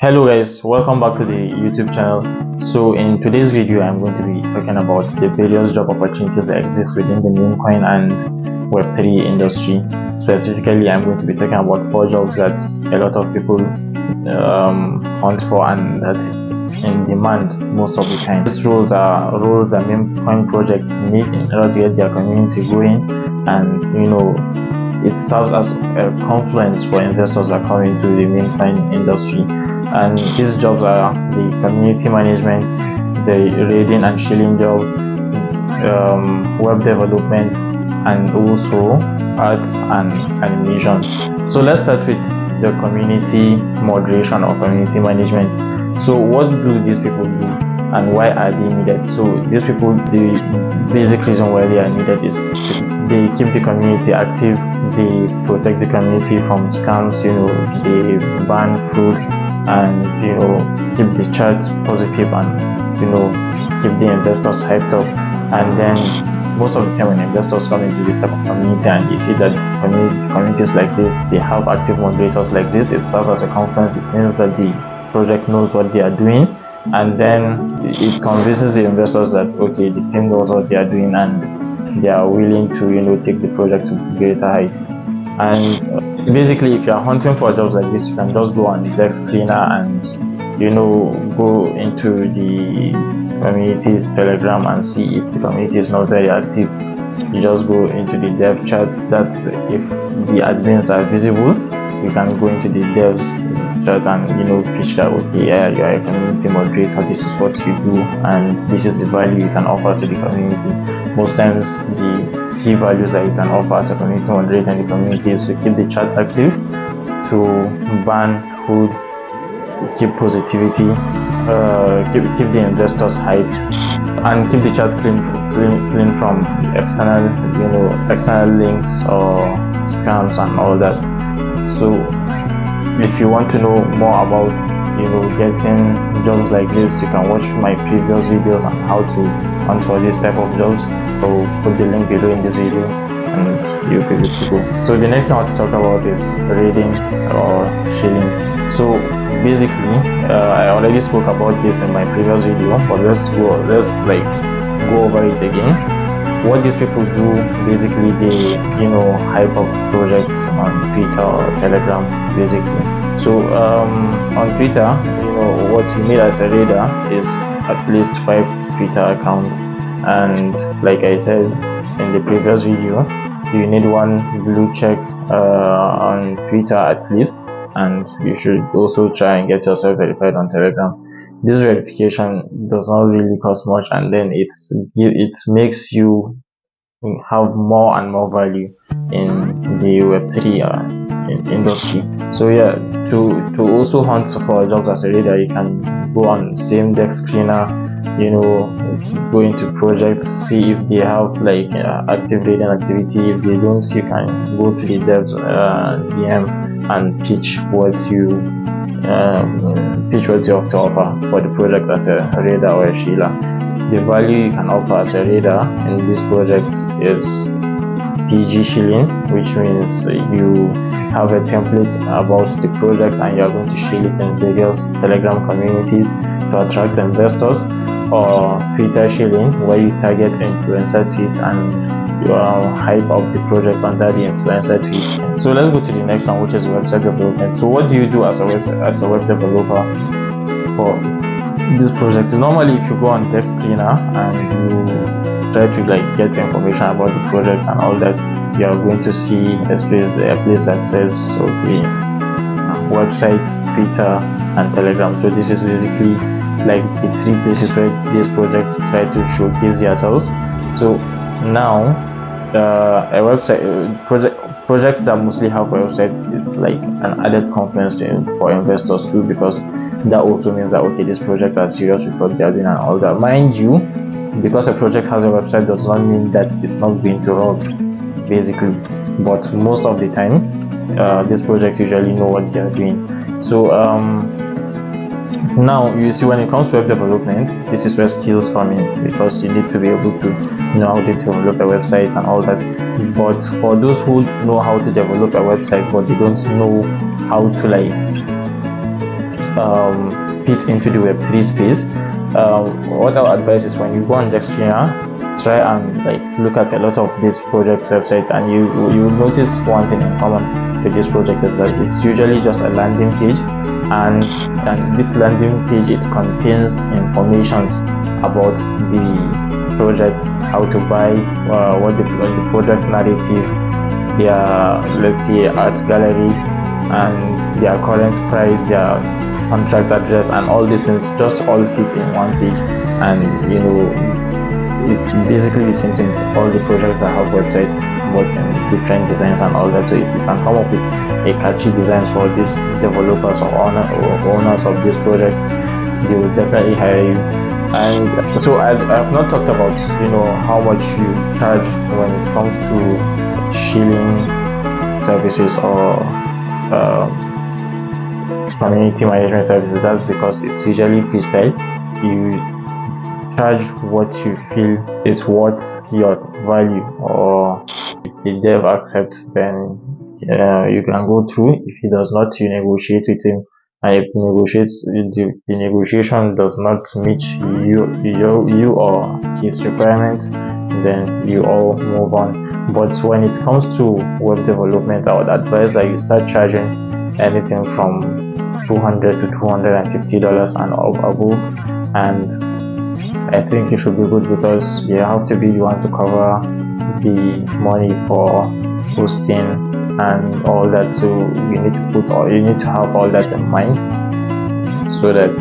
Hello guys, welcome back to the YouTube channel. So in today's video I'm going to be talking about the various job opportunities that exist within the meme coin and Web3 industry. Specifically, I'm going to be talking about 4 jobs that a lot of people hunt for and that is in demand most of the time. These roles are roles that meme coin projects need in order to get their community going, and it serves as a confluence for investors that come into the meme coin industry. And these jobs are the community management, the raiding and shilling job, web development, and also arts and animation. So let's start with the community moderation or community management. So what do these people do and why are they needed? So these people, the basic reason why they are needed is they keep the community active, they protect the community from scams, they ban fraud, and keep the charts positive, and keep the investors hyped up. And then most of the time when investors come into this type of community and they see that communities like this, they have active moderators like this, it serves as a conference. It means that the project knows what they are doing, and then it convinces the investors that okay, the team knows what they are doing and they are willing to take the project to greater heights. And basically, if you are hunting for jobs like this, you can just go on the desk cleaner and go into the community's Telegram and see if the community is not very active. You just go into the dev chat. That's if the admins are visible, you can go into the devs chat and pitch that okay, yeah, you are a community moderator, this is what you do and this is the value you can offer to the community. Most times the key values that you can offer as a community moderator in the community is to keep the chat active, to ban food, keep positivity, keep the investors hyped, and keep the chat clean from external links or scams and all that. So if you want to know more about getting jobs like this, you can watch my previous videos on how to hunt for this type of jobs. I'll put the link below in this video and you'll be good to go. So the next thing I want to talk about is raiding or shilling. So basically, I already spoke about this in my previous video, but let's go over it again. What these people do, basically, they hype up projects on Twitter or Telegram, basically. So on Twitter, what you need as a raider is at least 5 Twitter accounts, and like I said in the previous video, you need 1 blue check on Twitter at least, and you should also try and get yourself verified on Telegram. This verification does not really cost much, and then it makes you have more and more value in the Web3 industry. So yeah, to also hunt for jobs as a raider, you can go on same desk screener, go into projects, see if they have active raiding activity. If they don't, you can go to the devs DM and pitch what you have to offer for the project as a raider or a shiller. The value you can offer as a raider in these projects is PG shilling, which means you have a template about the project and you are going to shill it in various Telegram communities to attract investors, or Twitter shilling, where you target influencer tweets and you hype up the project under the influencer tweet. So let's go to the next one, which is website development. So what do you do as a web developer for this project? Normally, if you go on desk cleaner and you try to get information about the project and all that, you are going to see a place that says okay, websites, Twitter, and Telegram. So this is basically the 3 places where these projects try to showcase themselves. So now a website projects that mostly have a website is an added confidence for investors too, because that also means that okay, this project are serious with what they are doing and all that. Mind you, because a project has a website does not mean that it's not going to run, basically, but most of the time these projects usually know what they are doing. So now you see, when it comes to web development, this is where skills come in, because you need to be able to know how to develop a website and all that. But for those who know how to develop a website but they don't know how to fit into the Web3 space. What I would advise is when you go on Dextrina, try and like look at a lot of these project websites, and you will notice one thing in common with this project is that it's usually just a landing page, and this landing page, it contains informations about the project, how to buy, what the project narrative, their, let's say, art gallery, and their current price, their contract address, and all these things just all fit in one page. And it's basically the same thing to all the projects that have websites, but in different designs and all that. So if you can come up with a catchy designs for these developers or owners of these projects, they will definitely hire you. And so I've not talked about how much you charge when it comes to shilling services or community management services. That's because it's usually freestyle. You charge what you feel is worth your value, or if the dev accepts, then you can go through. If he does not, you negotiate with him, and if the negotiation does not meet you or his requirements, then you all move on. But when it comes to web development, I would advise that you start charging anything from $200 to $250 and above, and I think it should be good, because you have to be the one to cover the money for hosting and all that. So you need to have all that in mind, so that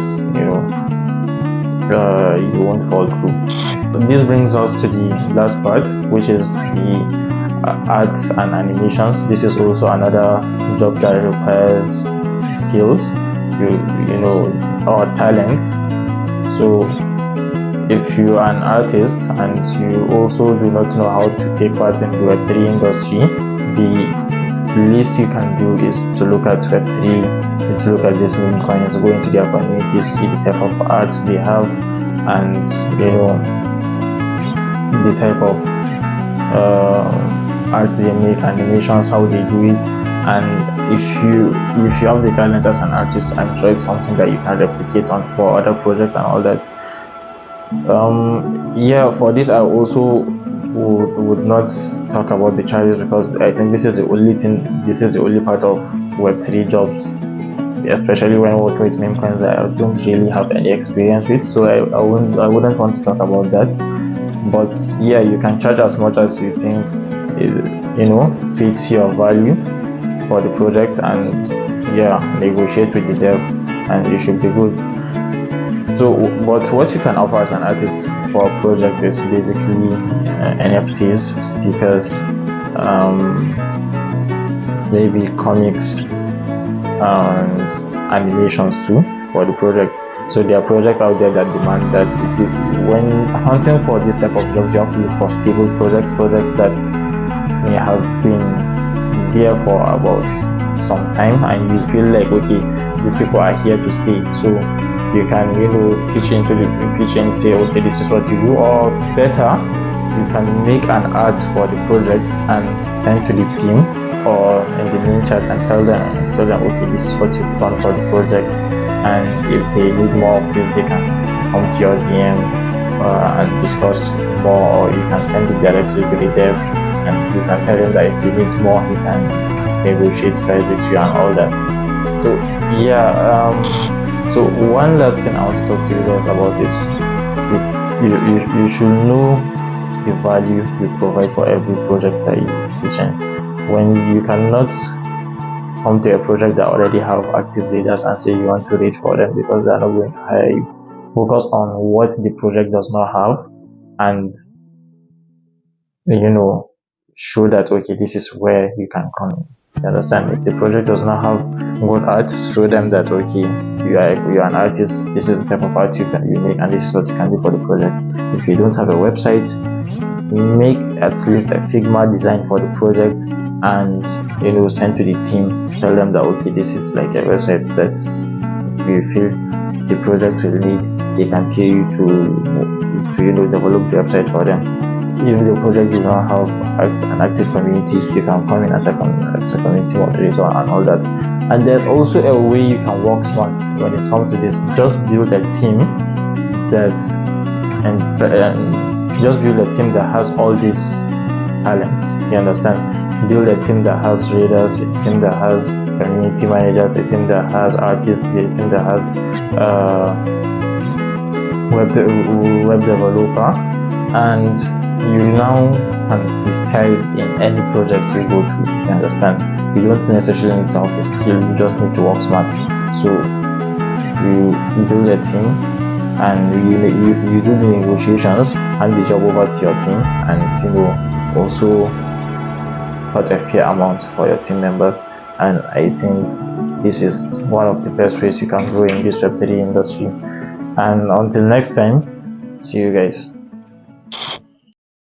you won't fall through. This brings us to the last part, which is the arts and animations. This is also another job that requires skills, or talents. So if you are an artist and you also do not know how to take part in the Web3 industry, the least you can do is to look at Web3, to look at these meme coins, go into their communities, see the type of arts they have, and the type of arts they make, animations, how they do it. And if you have the talent as an artist, I'm sure it's something that you can replicate on for other projects and all that. For this, I also would not talk about the charges, because I think this is the only part of Web3 jobs, especially when working with meme coins, I don't really have any experience with, so I wouldn't want to talk about that. But yeah, you can charge as much as you think fits your value for the project, and negotiate with the dev, and you should be good. So, but what you can offer as an artist for a project is basically NFTs, stickers, maybe comics, and animations too for the project. So there are projects out there that demand that when hunting for this type of jobs, you have to look for stable projects that may have been there for about some time, and you feel like, okay, these people are here to stay. So you can pitch and say, okay, this is what you do. Or better, you can make an art for the project and send to the team or in the main chat and tell them, okay, this is what you've done for the project, and if they need more of this, they can come to your DM and discuss more, or you can send it directly to the dev, and you can tell him that if he needs more, he can negotiate price with you and all that. So so one last thing I want to talk to you guys about is you should know the value you provide for every project that you pitch in. When you cannot come to a project that already have active leaders and say you want to reach for them, because they are not going to hire you, focus on what the project does not have, and show that, okay, this is where you can come in. You understand? If the project does not have good art, show them that, okay, you are an artist, this is the type of art you make, and this is what you can do for the project. If you don't have a website, make at least a Figma design for the project, and send to the team. Tell them that, okay, this is like a website that you feel the project will need. They can pay you to develop the website for them. if the project does not have an active community, you can come in as a community moderator and all that. And there's also a way you can work smart when it comes to this. Just build a team that has all these talents. You understand? Build a team that has readers, a team that has community managers, a team that has artists, a team that has web developer, and you now can freestyle in any project you go to. You understand? You don't necessarily need to have the skill, you just need to work smart. So you build a team and you do the negotiations, hand the job over to your team, and also put a fair amount for your team members. And I think this is one of the best ways you can grow in this Web3 industry. And until next time, see you guys.